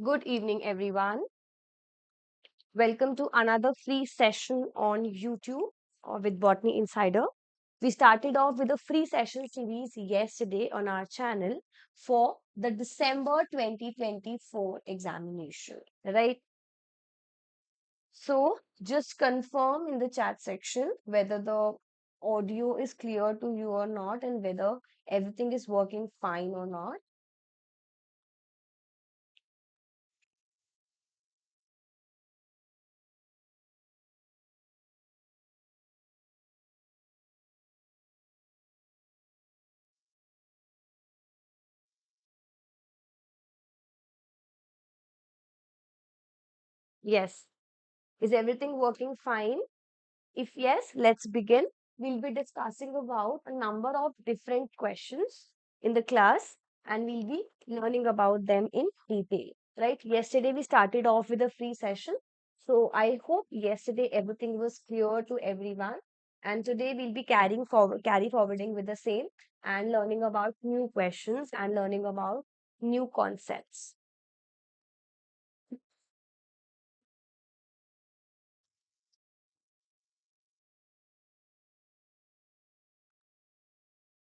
Good evening, everyone. Welcome to another free session on YouTube with Botany Insider. We started off with a free session series yesterday on our channel for the December 2024 examination, right? So just confirm in the chat section whether the audio is clear to you or not and whether everything is working fine or not. Yes. Is everything working fine? If yes, let's begin. We'll be discussing about a number of different questions in the class and we'll be learning about them in detail. Right? Yesterday we started off with a free session. So I hope yesterday everything was clear to everyone. And today we'll be carry forwarding with the same and learning about new questions and learning about new concepts.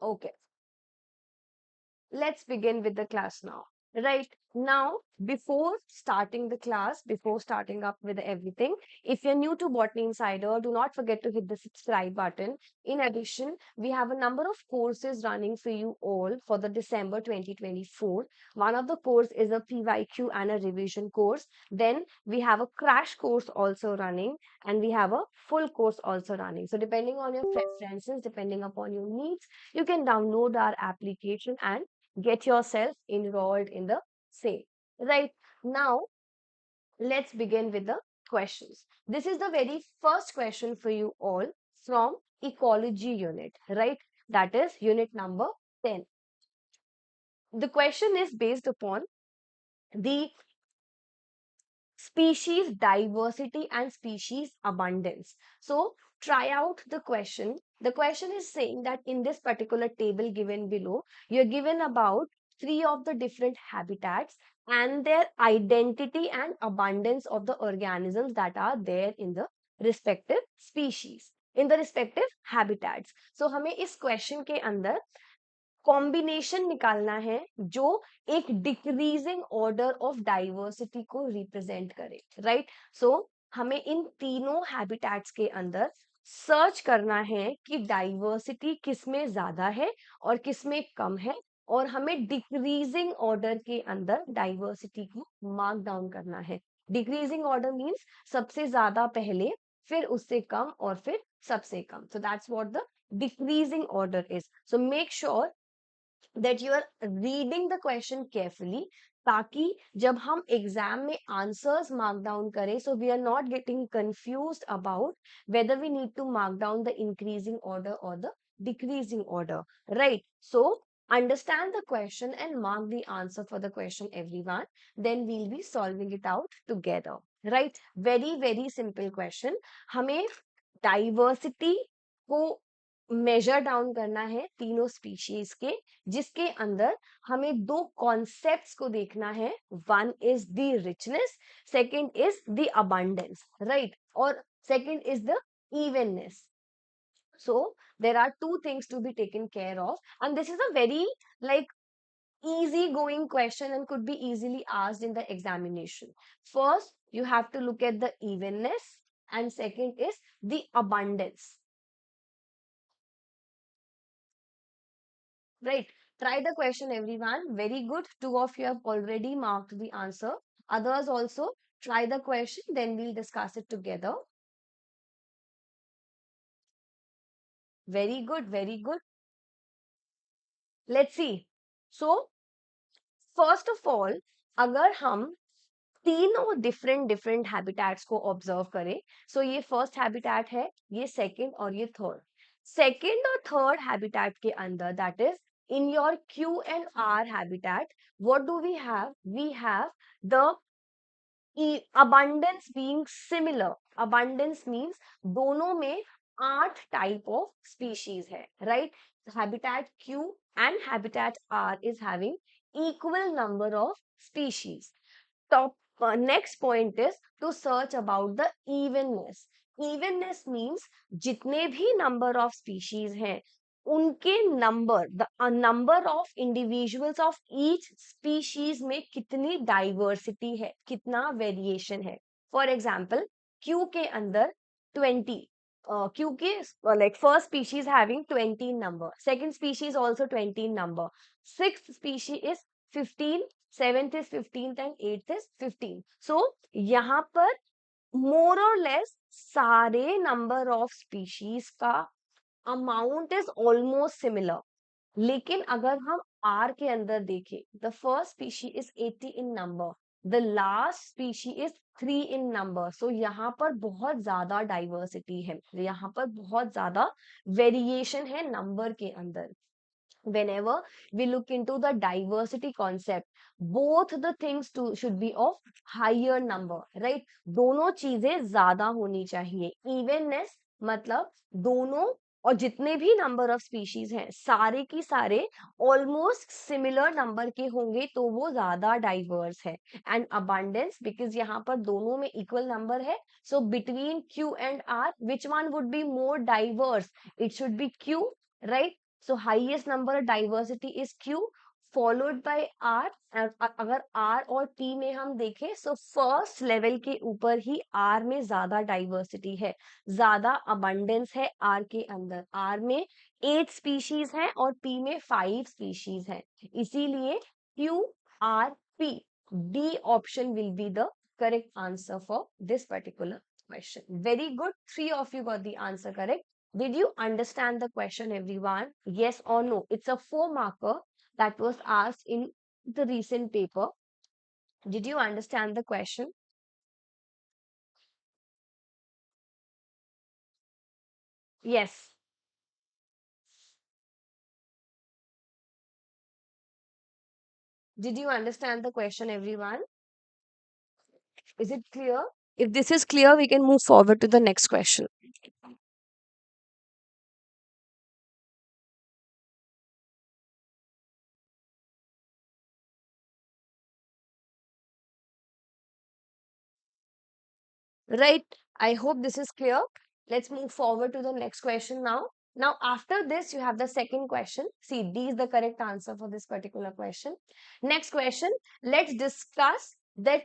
Okay. Let's begin with the class now. Right now, before starting the class, before starting up with everything, if you're new to Botany Insider, do not forget to hit the subscribe button. In addition, we have a number of courses running for you all for the December 2024. One of the course is a PYQ and a revision course. Then we have a crash course also running, and we have a full course also running. So depending on your preferences, depending upon your needs, you can download our application and get yourself enrolled in the same. Right now, let's begin with the questions. This is the very first question for you all from ecology unit, right? That is unit number 10. The question is based upon the species diversity and species abundance. So try out the question. The question is saying that in this particular table given below, you're given about three of the different habitats and their identity and abundance of the organisms that are there in the respective species, in the respective habitats. So हमें इस question के अंदर combination निकालना है जो एक decreasing order of diversity को represent करे राइट सो हमें इन तीनों हैबिटेट्स के अंदर सर्च करना है कि डाइवर्सिटी किस में ज्यादा है और किस में कम है और हमें डिक्रीजिंग ऑर्डर के अंदर डाइवर्सिटी को मार्क डाउन करना है डिक्रीजिंग ऑर्डर मींस सबसे ज्यादा पहले फिर उससे कम और फिर सबसे कम so that's what the decreasing order is so make sure that you are reading the question carefully ताकि जब हम एग्जाम में आंसर्स मार्क डाउन करें so we are not getting confused about whether we need to mark down the increasing order or the decreasing order right so understand the question and mark the answer for the question everyone then we'll be solving it out together right very simple question हमें diversity को major down करना है तीनों species के जिसके अंदर हमें दो कॉन्सेप्ट्स को देखना है one is the richness second is the abundance right और second is the evenness so there are two things to be taken care of and this is a very like easy going question and could be easily asked in the examination first you have to look at the evenness and second is the abundance. Right. Try the question, everyone. Very good. Two of you have already marked the answer. Others also try the question, then we'll discuss it together. Very good. Very good. Let's see. So, first of all, अगर हम तीनों different habitats को observe करें सो ये first habitat है ये second और ये सेकंड और थर्ड हैबिटेट के अंदर that is in your Q and R habitat, what do we have the abundance being similar. Abundance means दोनों में 8 type of species है, right? Habitat Q and habitat R is having equal number of species. top next point is to search about the evenness. Evenness means जितने भी number of species हैं उनके number, the number of individuals of each species में कितनी diversity है, कितना variation है. For example, Q के अंदर 20, क्योंकि like first species having 20 number, second species also 20 number, sixth species is 15, seventh is 15th and eighth is 15. So यहाँ पर more or less सारे number of species का amount is almost similar. लेकिन अगर हम R के अंदर देखें, the first species is 80 in number, the last species is 3 in number. So यहाँ पर बहुत ज्यादा diversity है, यहाँ पर बहुत ज्यादा variation है number के अंदर. Whenever we look into the diversity concept, both the things should be of higher number, right? दोनों चीजें ज्यादा होनी चाहिए. Evenness मतलब दोनों और जितने भी नंबर ऑफ स्पीशीज हैं सारे की सारे ऑलमोस्ट सिमिलर नंबर के होंगे तो वो ज्यादा डाइवर्स है. एंड अबंडेंस बिकॉज यहाँ पर दोनों में इक्वल नंबर है, so between Q and R which one would be more diverse? It should be Q, right? So highest number of diversity is Q followed by R. अगर R और P में हम देखें so first level के ऊपर ही R में ज्यादा diversity है, ज्यादा abundance है R के अंदर. R में 8 species है और P में 5 species है. इसीलिए Q R P D option will be the correct answer for this particular question. Very good. 3 of you got the answer correct. Did you understand the question, everyone? Yes or no? It's a 4 marker that was asked in the recent paper. Did you understand the question? Yes. Did you understand the question, everyone? Is it clear? If this is clear, we can move forward to the next question. Right. I hope this is clear. Let's move forward to the next question now. Now, after this, you have the second question. See, D is the correct answer for this particular question. Next question. Let's discuss that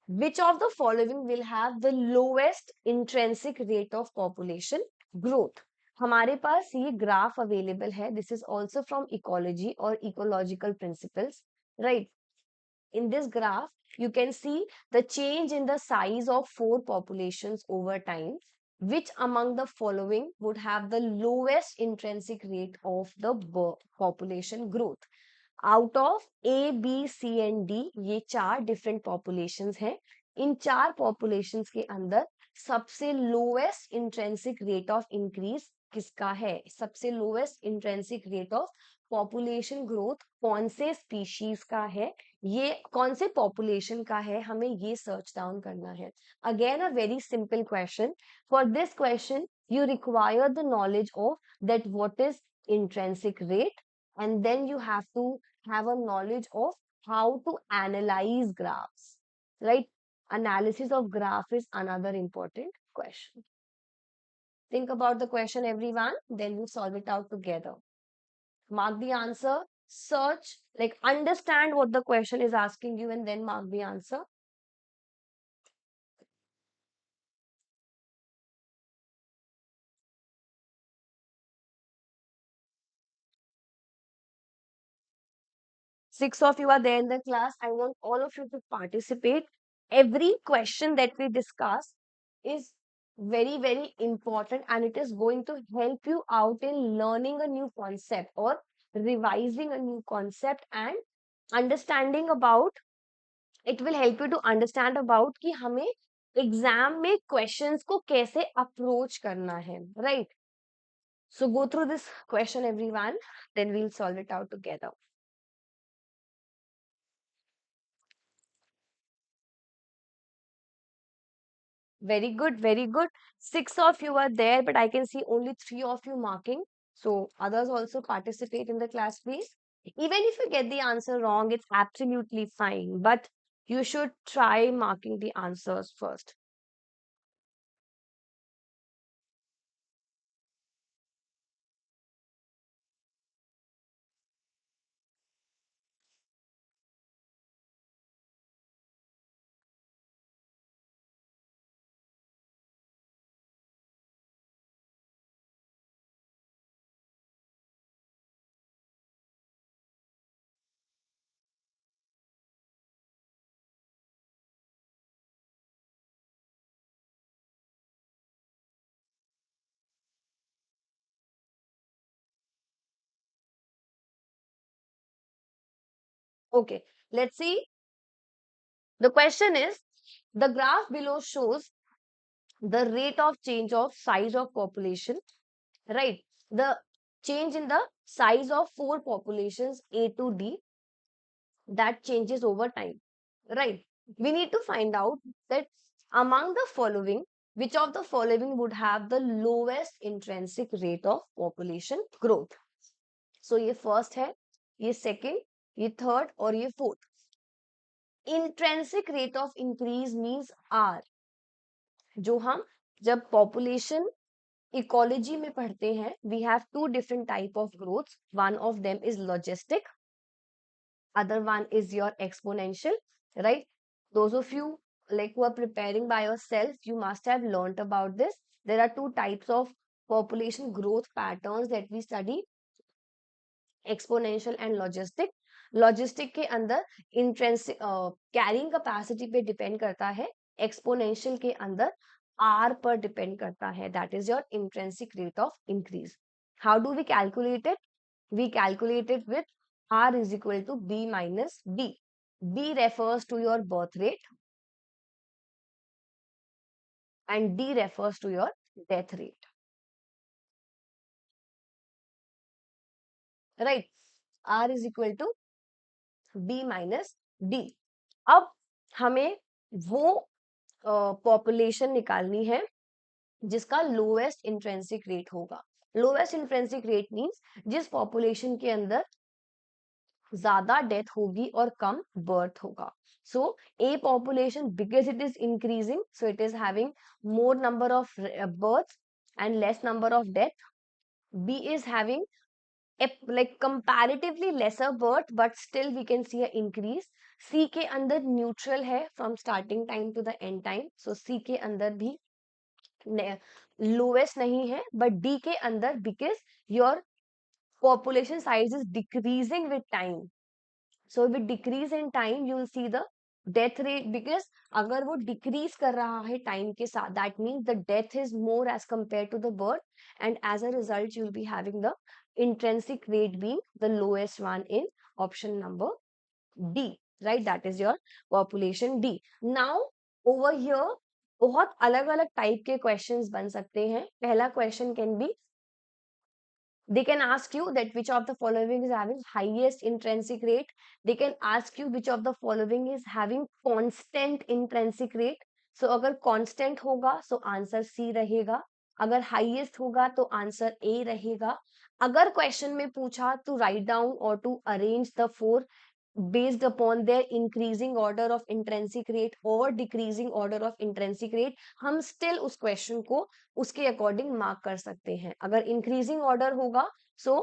which of the following will have the lowest intrinsic rate of population growth. हमारे पास ये graph available है. This is also from ecology or ecological principles, right? In this graph, you can see the change in the size of 4 populations over time. Which among the following would have the lowest intrinsic rate of the population growth? Out of A B C and D ये 4 different populations हैं. इन 4 populations के अंदर सबसे lowest intrinsic rate of increase किसका है? सबसे lowest intrinsic rate of population growth कौन से स्पीशीज का है? ये कौन से पॉपुलेशन का है? हमें ये सर्च डाउन करना है. Again a very simple question. For this question you require the knowledge of that what is intrinsic rate, and then you have to have a knowledge of how to analyze graphs, right? Analysis of graph is another important question. Think about the question, everyone, then we solve it out together. Mark the answer, search, like understand what the question is asking you, and then mark the answer. Six of you are there in the class. I want all of you to participate. Every question that we discuss is very, very important, and it is going to help you out in learning a new concept or revising a new concept and understanding about. It will help you to understand about कि हमें exam में questions को कैसे approach करना है, right? So go through this question, everyone, then we'll solve it out together. Very good, very good. 6 of you are there, but I can see only 3 of you marking. So others also participate in the class, please. Even if you get the answer wrong, it's absolutely fine. But you should try marking the answers first. Okay, let's see. The question is, the graph below shows the rate of change of size of population, right? The change in the size of four populations A to D, that changes over time, right? We need to find out that among the following, which of the following would have the lowest intrinsic rate of population growth. So ये first है, ये second, ये third और ये fourth. Intrinsic rate of increase means R, जो हम जब population ecology में पढ़ते हैं, we have two different type of growths. One of them is logistic, other one is your exponential, right? Those of you like who are preparing by yourself, you must have learnt about this. There are two types of population growth patterns that we study, exponential and logistic. Logistic के अंदर intrinsic carrying capacity पे depend करता है, exponential के अंदर R पर depend करता है, that is your intrinsic rate of increase. How do we calculate it? We calculate it with R is equal to B minus D. B refers to your birth rate and D refers to your death rate. Right? R is equal to B minus D. अब हमें वो population निकालनी है जिसका lowest intrinsic rate होगा. Lowest intrinsic rate means जिस population के अंदर ज्यादा डेथ होगी और कम बर्थ होगा. So A population, because it is increasing, so it is having more number of births and less number of death. B is having like comparatively lesser birth, but still we can see an increase. C के अंदर neutral है from starting time to the end time, so C के अंदर भी lowest नहीं है, but D के अंदर because your population size is decreasing with time. So with decrease in time, you will see the death rate, because अगर वो decrease कर रहा है time के साथ, that means the death is more as compared to the birth, and as a result, you will be having the intrinsic rate being the lowest one in option number D, right? That is your population D. Now over here, बहुत अलग अलग type के questions बन सकते हैं. पहला question can be, they can ask you that which of the following is having highest intrinsic rate. They can ask you which of the following is having constant intrinsic rate. So अगर constant होगा so answer C रहेगा, अगर highest होगा तो answer A रहेगा. अगर question में पूछा to write down or to arrange the four based upon their increasing order of intrinsic rate or decreasing order of intrinsic rate, हम still उस question को उसके according mark कर सकते हैं. अगर increasing order होगा so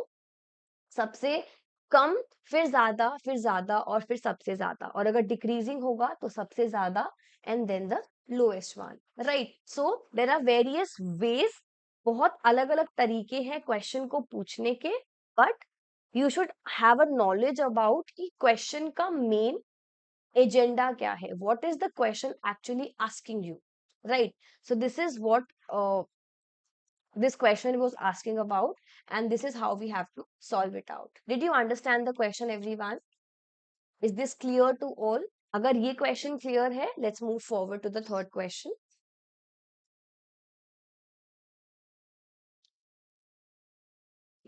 सबसे कम, फिर ज्यादा और फिर सबसे ज्यादा, और अगर डिक्रीजिंग होगा तो सबसे ज्यादा and then the lowest one, right? So there are various ways, बहुत अलग अलग तरीके हैं क्वेश्चन को पूछने के, but you should have a knowledge about कि क्वेश्चन का मेन एजेंडा क्या है, what is the question actually asking you, right? So this is what this question was asking about, and this is how we have to solve it out. Did you understand the question, everyone? Is this clear to all? अगर ये question clear है, let's move forward to the third question.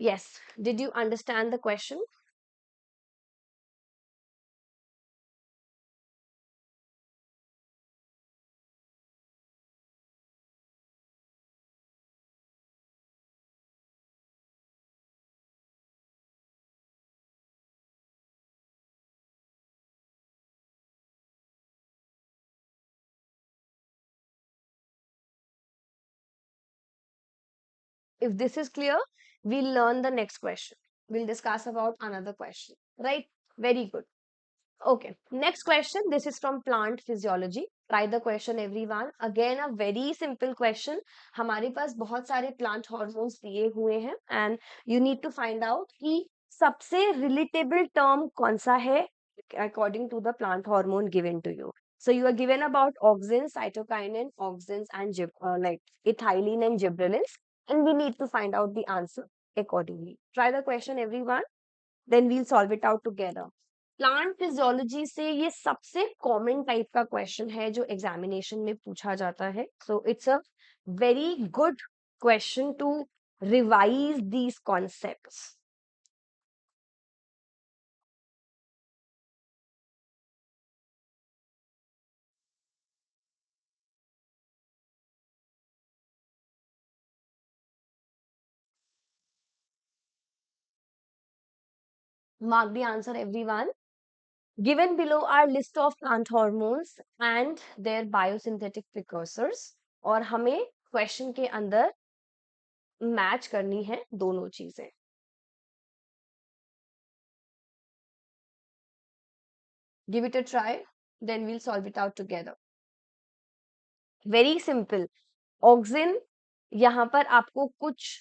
Yes, did you understand the question? If this is clear, we'll learn the next question. We'll discuss about another question, right? Very good. Okay, next question. This is from plant physiology. Try the question everyone. Again, a very simple question. हमारे पास बहुत सारे plant hormones दिए हुए हैं and you need to find out कि सबसे relatable term कौन सा है according to the plant hormone given to you. So you are given about auxins, cytokinin, auxins and like ethylene and gibberellins, and we need to find out the answer accordingly. Try the question everyone. Then we'll solve it out together. Plant physiology से ये सबसे common type का question है जो examination में पूछा जाता है. So it's a very good question to revise these concepts. Mark the answer everyone. Given below are list of plant hormones and their biosynthetic precursors. और हमें क्वेश्चन के अंदर मैच करनी है दोनों चीजें. Give it a try, then we'll solve it out together. Very simple. Auxin, यहाँ पर आपको कुछ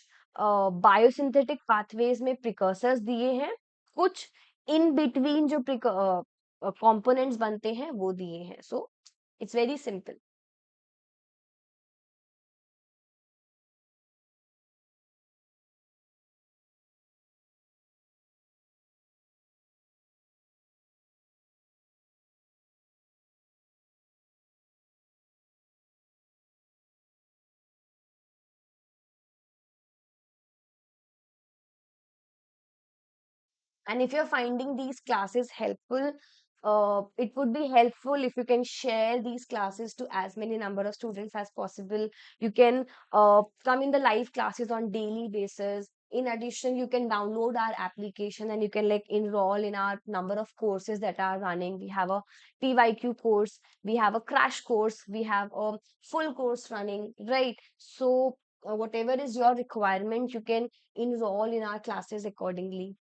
बायोसिंथेटिक पाथवेज में प्रिकर्सर्स दिए हैं, कुछ इन बिटवीन जो कंपोनेंट्स बनते हैं वो दिए हैं. So it's very simple. And if you're finding these classes helpful, it would be helpful if you can share these classes to as many number of students as possible. You can come in the live classes on daily basis. In addition, you can download our application and you can like enroll in our number of courses that are running. We have a PYQ course, we have a crash course, we have a full course running, right? So whatever is your requirement, you can enroll in our classes accordingly.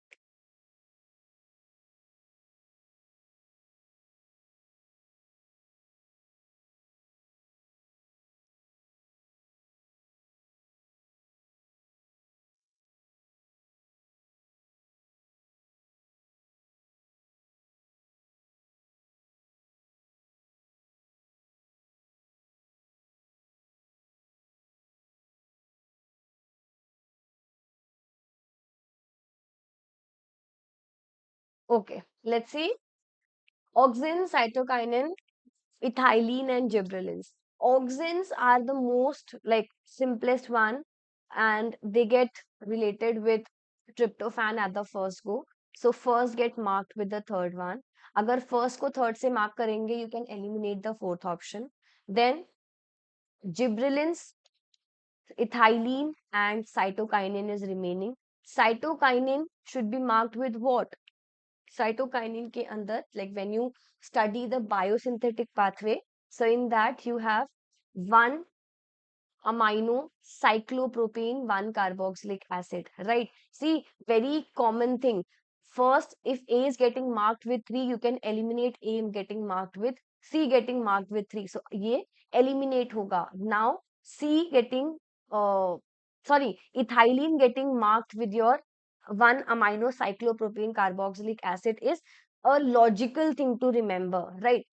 Okay, let's see. Auxin, cytokinin, ethylene, and gibberellins. Auxins are the most like simplest one, and they get related with tryptophan at the first go. So first get marked with the third one. अगर first को third से mark करेंगे, you can eliminate the fourth option. Then gibberellins, ethylene, and cytokinin is remaining. Cytokinin should be marked with what? Cytokinin के अंदर, like when you study the biosynthetic pathway, so in that you have one amino cyclopropane, one carboxylic acid, right? See, very common thing. First, if A is getting marked with 3, you can eliminate A getting marked with C getting marked with 3. So ये eliminate होगा. Now C getting sorry, ethylene getting marked with your one amino cyclopropane carboxylic acid is a logical thing to remember, right?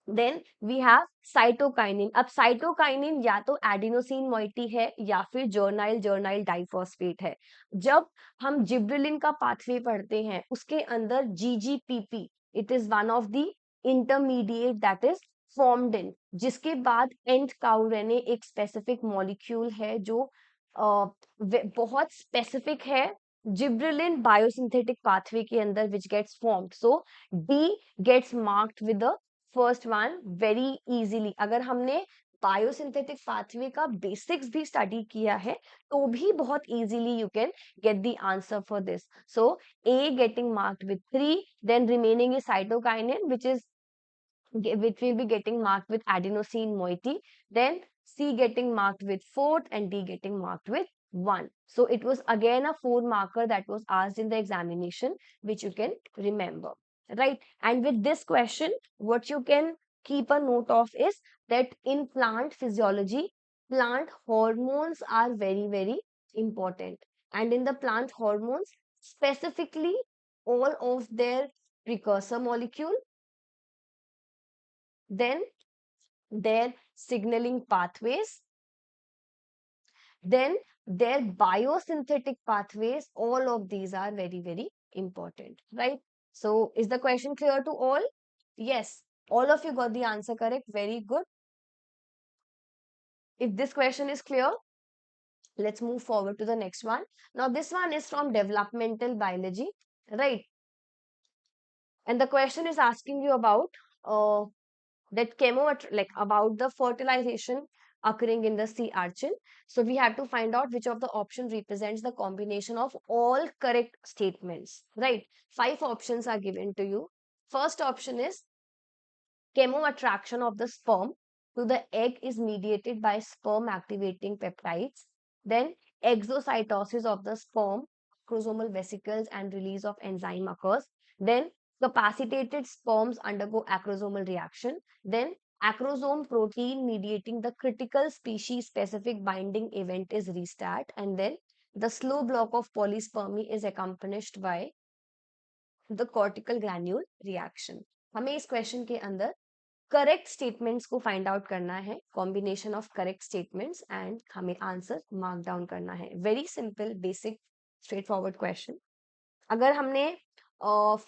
Then we have cytokinin. अब cytokinin या तो adenosine moiety है या फिर जर्नाइल जर्नाइल diphosphate है. जब हम जिब्रेलिन का पाथवे पढ़ते हैं उसके अंदर GGPP, it is one of the intermediate that is formed in, जिसके बाद एंड काउरेने एक स्पेसिफिक मॉलिक्यूल है जो बहुत स्पेसिफिक है जिब्रेलिन बायोसिंथेटिक पाथवे के अंदर which gets formed. So D gets marked with the first one very easily. अगर हमने बायोसिंथेटिक पाथवे का बेसिक्स भी स्टडी किया है तो भी बहुत easily you can get the answer for this. So A getting marked with 3, then remaining is cytokinin which will be getting marked with adenosine moiety. Then C getting marked with 4th, and D getting marked with 1. So it was again a 4 marker that was asked in the examination, which you can remember, right? And with this question, what you can keep a note of is that in plant physiology, plant hormones are very, very important. And in the plant hormones, specifically all of their precursor molecule, then their signaling pathways, then their biosynthetic pathways, all of these are very, very important, right? So is the question clear to all? Yes, all of you got the answer correct. Very good. If this question is clear, let's move forward to the next one. Now this one is from developmental biology, right? And the question is asking you about uh, that like about the fertilization occurring in the sea urchin. So we have to find out which of the option represents the combination of all correct statements, right? 5 options are given to you. First option is chemoattraction of the sperm to the egg is mediated by sperm activating peptides. Then exocytosis of the sperm, chromosomal vesicles and release of enzyme occurs. Then capacitated sperms undergo acrosomal reaction. Then acrosome protein mediating the critical species specific binding event is restart. And then the slow block of polyspermy is accompanied by the cortical granule reaction. हमें इस question के अंदर correct statements को find out करना है, combination of correct statements, and हमें answer mark down करना है. Very simple, basic, straight forward question. अगर हमने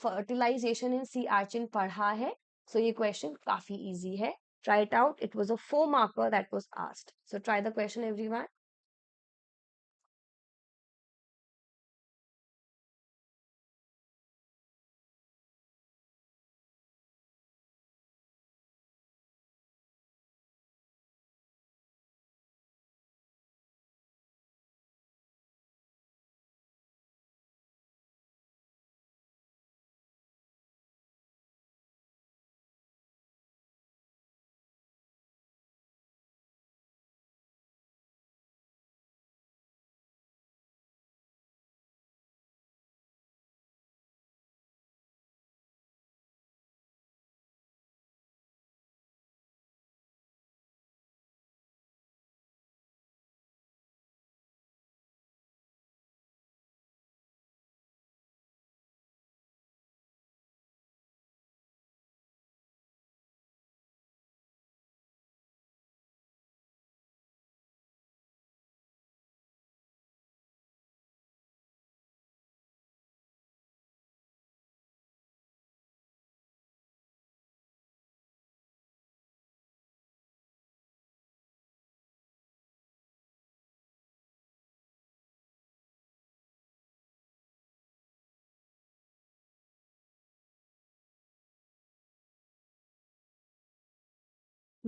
फर्टिलाइजेशन इन सी आर्चिन पढ़ा है, सो ये क्वेश्चन काफी इजी है. Try it out. It was a 4 marker that was asked. So try the question everyone.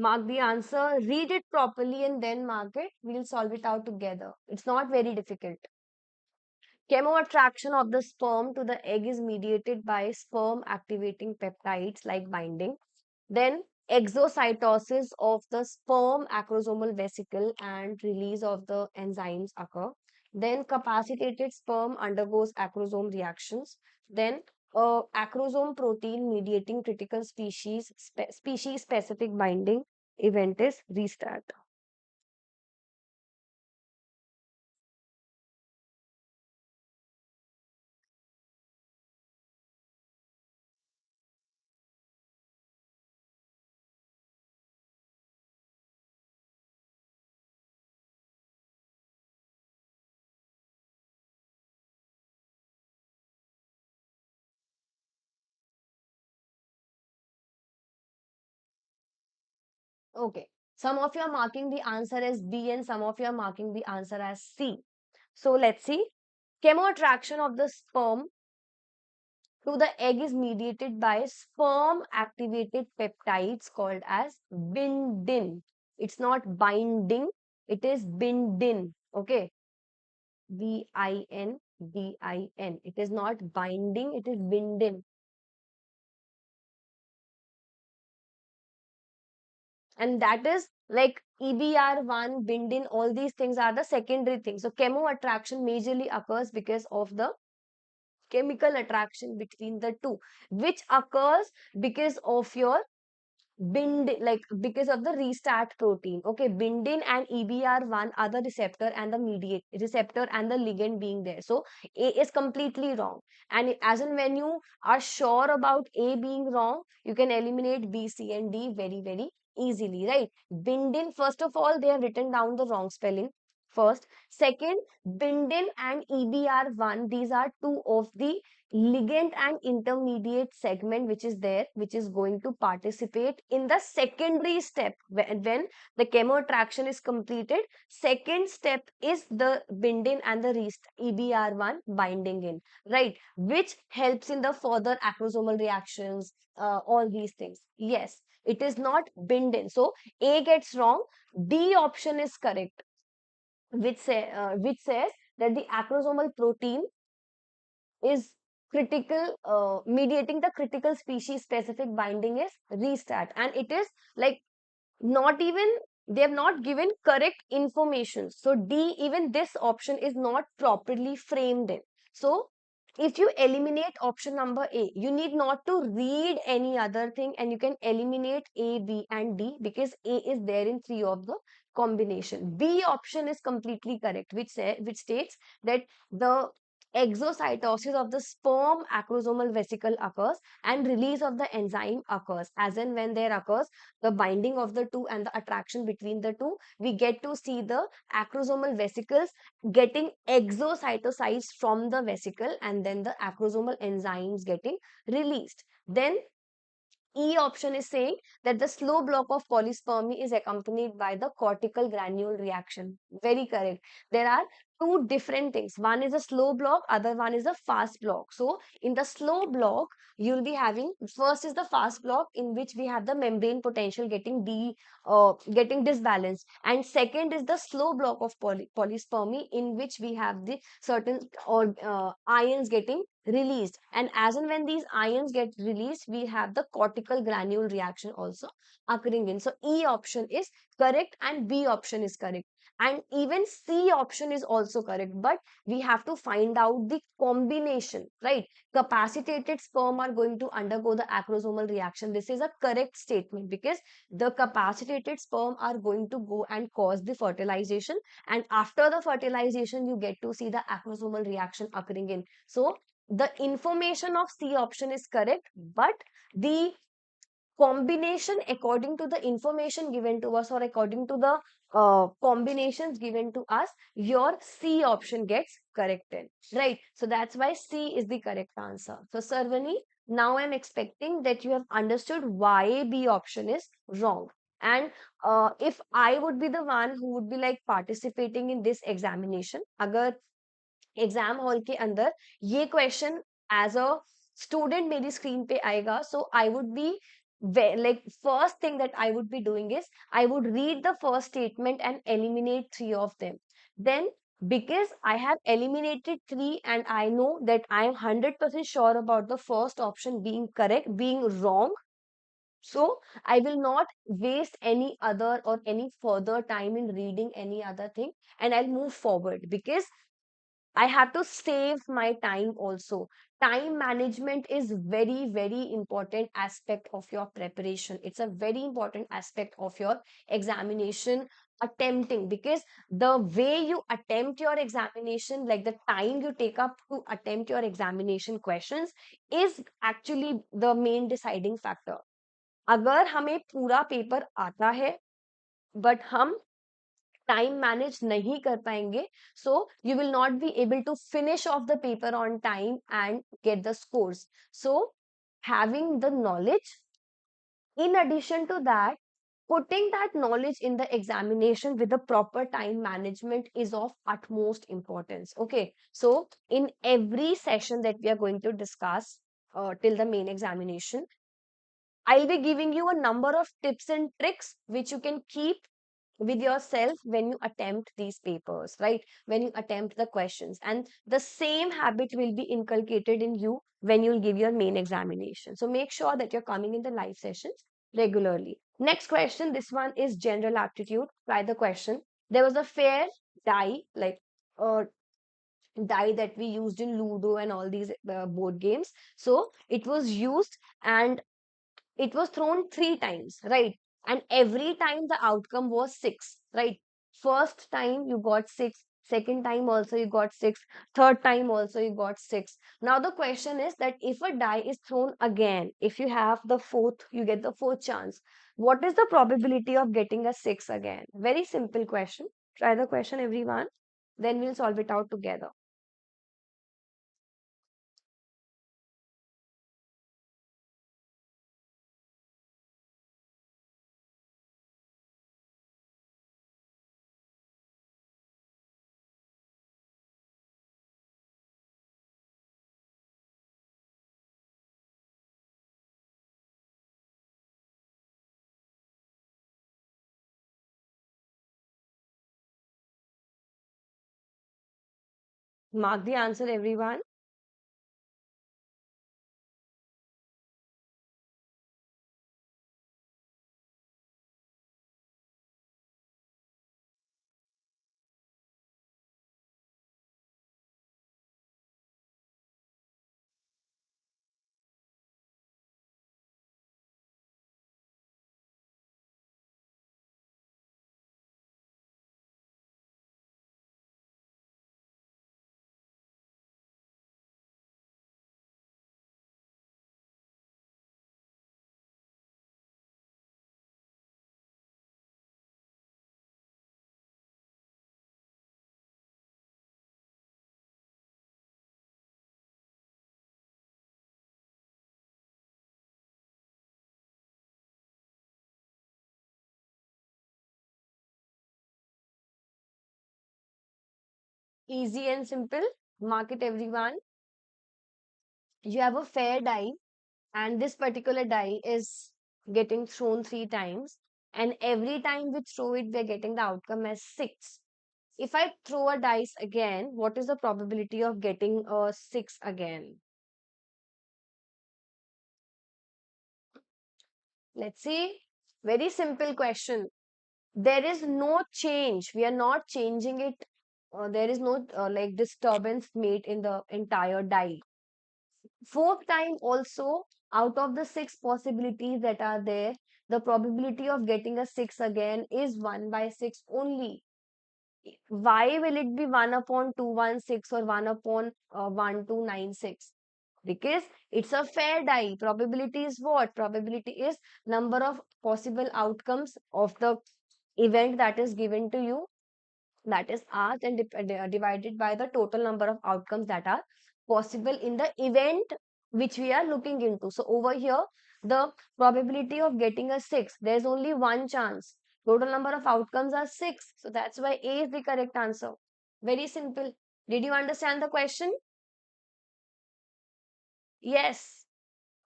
Mark the answer, read it properly, and then mark it. We'll solve it out together. It's not very difficult. Chemoattraction of the sperm to the egg is mediated by sperm activating peptides like binding. Then exocytosis of the sperm acrosomal vesicle and release of the enzymes occur. Then capacitated sperm undergoes acrosome reactions. Then acrosome protein mediating critical species specific binding event is restart. Okay. Some of you are marking the answer as B and some of you are marking the answer as C. So let's see. Chemoattraction of the sperm to the egg is mediated by sperm activated peptides called as bindin. It's not binding, it is bindin. Okay. Bindin. It is not binding, it is bindin. And that is Like EBR1, bindin, all these things are the secondary things. So chemo attraction majorly occurs because of the chemical attraction between the two, which occurs because of your bind, like because of the restart protein. Okay, bindin and EBR1 are the receptor and the mediate receptor and the ligand being there. So A is completely wrong. And as in when you are sure about A being wrong, you can eliminate B, C, and D very, very easily, right? Bindin, first of all, they have written down the wrong spelling. First, second, bindin and EBR1, these are two of the ligand and intermediate segment which is there, which is going to participate in the secondary step. When the chemoattraction is completed, second step is the binding and the EBR1 binding in, right, which helps in the further acrosomal reactions, all these things. Yes, it is not binding, so A gets wrong. D option is correct, which says that the acrosomal protein is critical, mediating the critical species specific binding is restart, and it is like not even, they have not given correct information. So D, even this option is not properly framed in. So if you eliminate option number A, you need not to read any other thing, and you can eliminate A, B, and D because A is there in three of the combination. B option is completely correct, which states that the exocytosis of the sperm acrosomal vesicle occurs and release of the enzyme occurs. As in when there occurs the binding of the two and the attraction between the two, we get to see the acrosomal vesicles getting exocytosized from the vesicle, and then the acrosomal enzymes getting released. Then E option is saying that the slow block of polyspermy is accompanied by the cortical granule reaction. Very correct. There are two different things. One is a slow block, other one is a fast block. So in the slow block, you'll be having, first is the fast block in which we have the membrane potential getting disbalanced, and second is the slow block of polyspermy in which we have the certain or ions getting released. And as and when these ions get released, we have the cortical granule reaction also occurring in. So E option is correct and B option is correct. And even C option is also correct, but we have to find out the combination, right? Capacitated sperm are going to undergo the acrosomal reaction. This is a correct statement because the capacitated sperm are going to go and cause the fertilization. And after the fertilization, you get to see the acrosomal reaction occurring in. So the information of C option is correct, but the combination according to the information given to us, or according to the combinations given to us, your C option gets corrected, right? So that's why C is the correct answer. So Sarvani, now I'm expecting that you have understood why B option is wrong. And if I would be the one who would be like participating in this examination, agar exam hall के अंदर ये question as a student मेरी screen पे आएगा, so I would be like first thing that I would be doing is I would read the first statement and eliminate three of them. Then because I have eliminated three and I know that I am 100% sure about the first option being correct, being wrong, so I will not waste any other or any further time in reading any other thing, and I'll move forward because I have to save my time also. Time management is very, very important aspect of your preparation. It's a very important aspect of your examination attempting, because the way you attempt your examination, like the time you take up to attempt your examination questions, is actually the main deciding factor. अगर हमें पूरा paper आता है but हम time manage नहीं कर पाएंगे, so you will not be able to finish off the paper on time and get the scores. So having the knowledge, in addition to that, putting that knowledge in the examination with the proper time management is of utmost importance. Okay, so in every session that we are going to discuss till the main examination, I'll be giving you a number of tips and tricks which you can keep with yourself when you attempt these papers, right? When you attempt the questions. And the same habit will be inculcated in you when you'll give your main examination. So make sure that you're coming in the live sessions regularly. Next question. This one is general aptitude. Try the question. There was a fair die, like a die that we used in Ludo and all these board games. So it was used and it was thrown three times, right? And every time the outcome was six, right? First time you got six, second time also you got six, third time also you got six. Now the question is that if a die is thrown again, if you have the fourth, you get the fourth chance. What is the probability of getting a six again? Very simple question. Try the question, everyone. Then we'll solve it out together. Mark the answer, everyone. Easy and simple. Mark it, everyone. You have a fair die, and this particular die is getting thrown three times, and every time we throw it, we're getting the outcome as six. If I throw a dice again, what is the probability of getting a six again? Let's see. Very simple question. There is no change. We are not changing it. There is no like disturbance made in the entire die. Fourth time also, out of the six possibilities that are there, the probability of getting a six again is 1 by 6 only. Why will it be 1 upon 216 or 1 upon 1296? Because it's a fair die. Probability is what? Probability is number of possible outcomes of the event that is given to you, that is asked, and divided by the total number of outcomes that are possible in the event which we are looking into. So over here, the probability of getting a 6, there's only one chance. Total number of outcomes are 6. So that's why A is the correct answer. Very simple. Did you understand the question? Yes.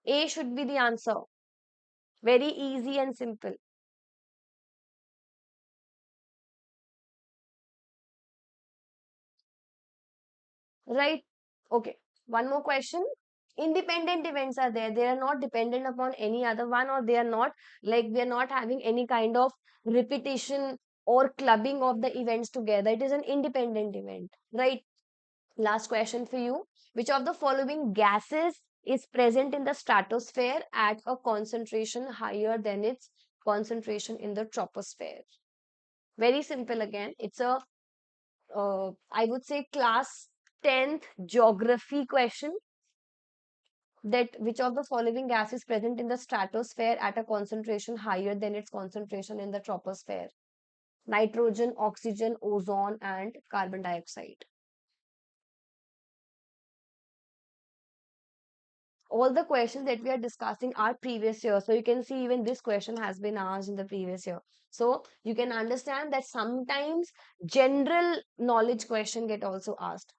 A should be the answer. Very easy and simple. Right? Okay. One more question. Independent events are there. They are not dependent upon any other one, or they are not like we are not having any kind of repetition or clubbing of the events together. It is an independent event. Right? Last question for you. Which of the following gases is present in the stratosphere at a concentration higher than its concentration in the troposphere? Very simple again. It's a I would say class 10th geography question, that which of the following gas is present in the stratosphere at a concentration higher than its concentration in the troposphere? Nitrogen, oxygen, ozone, and carbon dioxide. All the questions that we are discussing are previous year. So you can see even this question has been asked in the previous year. So you can understand that sometimes general knowledge question get also asked.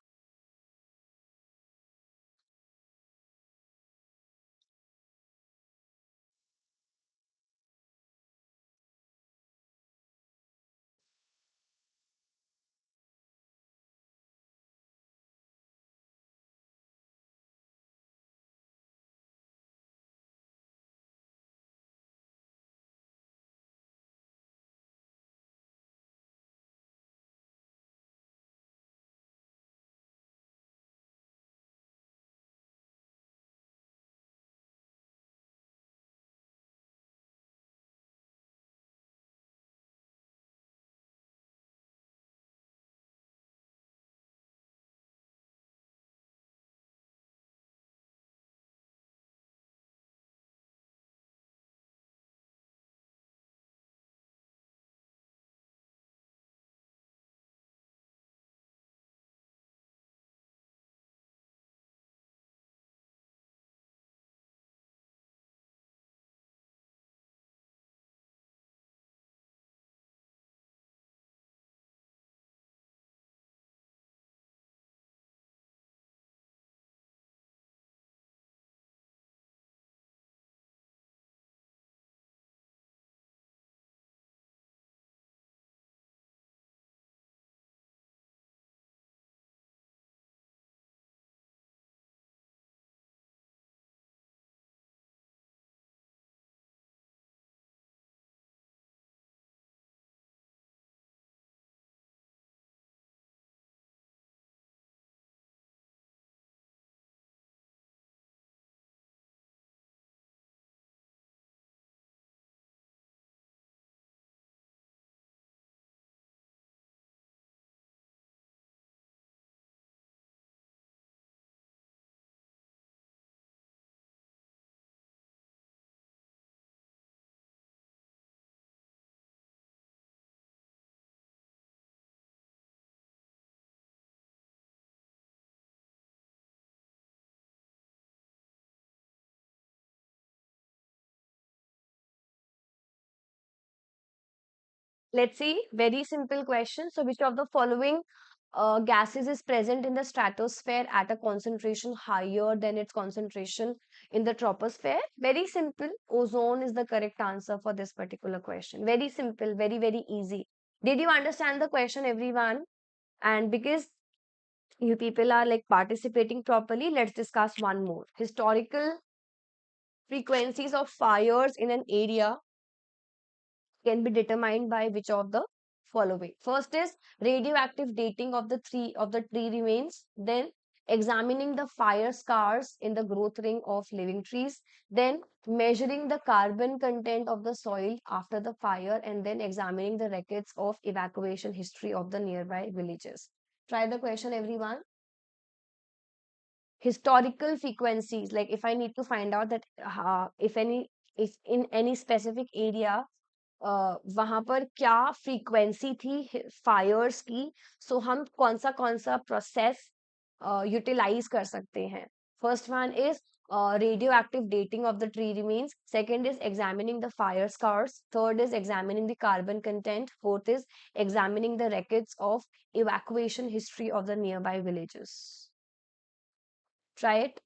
Let's see, very simple question. So, which of the following gases is present in the stratosphere at a concentration higher than its concentration in the troposphere? Very simple. Ozone is the correct answer for this particular question. Very simple, very, very easy. Did you understand the question, everyone? And because you people are like participating properly, let's discuss one more. Historical frequencies of fires in an area can be determined by which of the following. First is radioactive dating of the tree remains, then examining the fire scars in the growth ring of living trees, then measuring the carbon content of the soil after the fire, and then examining the records of evacuation history of the nearby villages. Try the question, everyone. Historical frequencies, like if I need to find out that if in any specific area वहां पर क्या frequency थी Fyers की, सो हम कौन सा process utilise कर सकते हैं. First one is radioactive dating of the tree remains, second is examining the fire scars, third is examining the carbon content, fourth is examining the records of evacuation history of the nearby villages. Try it.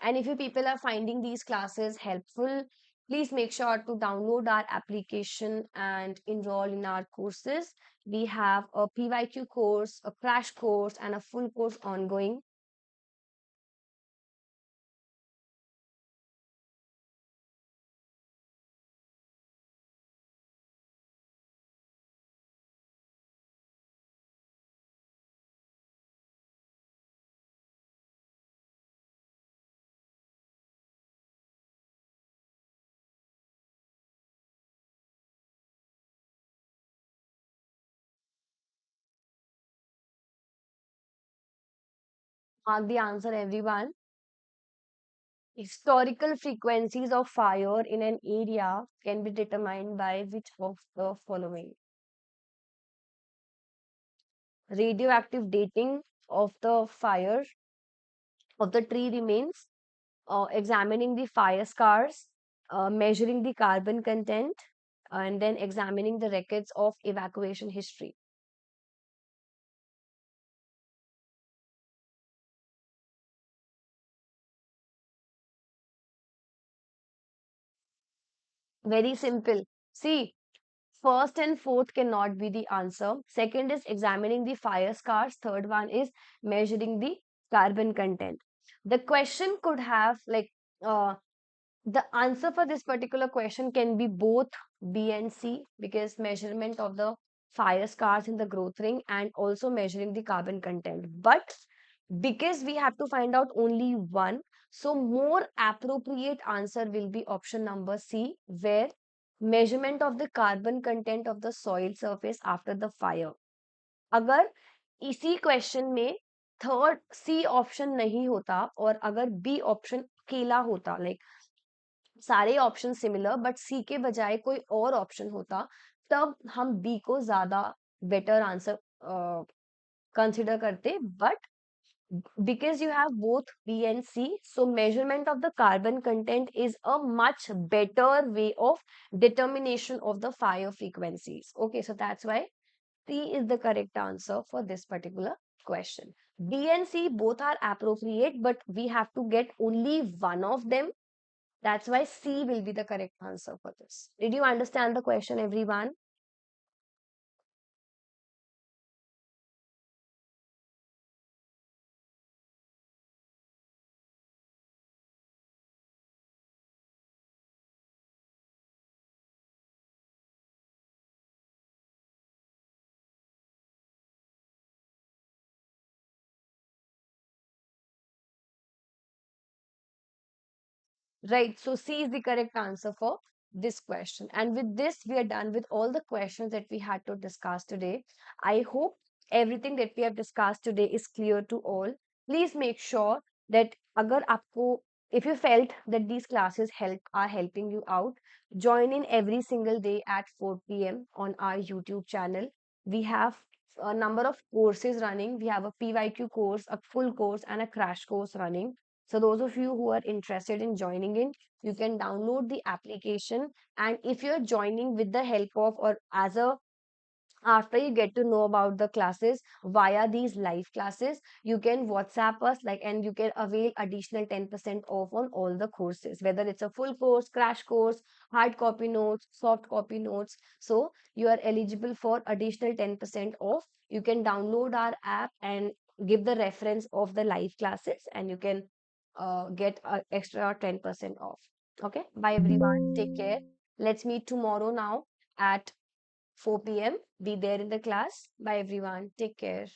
And if you people are finding these classes helpful, please make sure to download our application and enroll in our courses. We have a PYQ course, a crash course, and a full course ongoing. Mark the answer, everyone. Historical frequencies of fire in an area can be determined by which of the following? Radioactive dating of the fire of the tree remains, examining the fire scars, measuring the carbon content, and then examining the records of evacuation history. Very simple. See, first and fourth cannot be the answer. Second is examining the fire scars. Third one is measuring the carbon content. The question could have like the answer for this particular question can be both B and C, because measurement of the fire scars in the growth ring and also measuring the carbon content. But because we have to find out only one, so more appropriate answer will be option number C, where measurement of the carbon content of the soil surface after the fire. अगर इसी question में third C option नहीं होता और अगर B option अकेला होता, like सारे ऑप्शन सिमिलर बट सी के बजाय कोई और ऑप्शन होता, तब हम बी को ज्यादा बेटर आंसर कंसिडर करते. But because you have both B and C, so measurement of the carbon content is a much better way of determination of the fire frequencies. Okay, so that's why C is the correct answer for this particular question. B and C both are appropriate, but we have to get only one of them. That's why C will be the correct answer for this. Did you understand the question, everyone? Right. So C is the correct answer for this question. And with this, we are done with all the questions that we had to discuss today. I hope everything that we have discussed today is clear to all. Please make sure that agar aapko, if you felt that these classes are helping you out, join in every single day at 4 p.m. on our YouTube channel. We have a number of courses running. We have a PYQ course, a full course, and a crash course running. So those of you who are interested in joining in, you can download the application. And if you're joining with the help of, or as a, after you get to know about the classes via these live classes, you can WhatsApp us, like, and you can avail additional 10% off on all the courses, whether it's a full course, crash course, hard copy notes, soft copy notes. So you are eligible for additional 10% off. You can download our app and give the reference of the live classes, and you can get an extra 10% off. Okay, bye everyone, take care. Let's meet tomorrow now at 4 p.m. Be there in the class. Bye, everyone. Take care.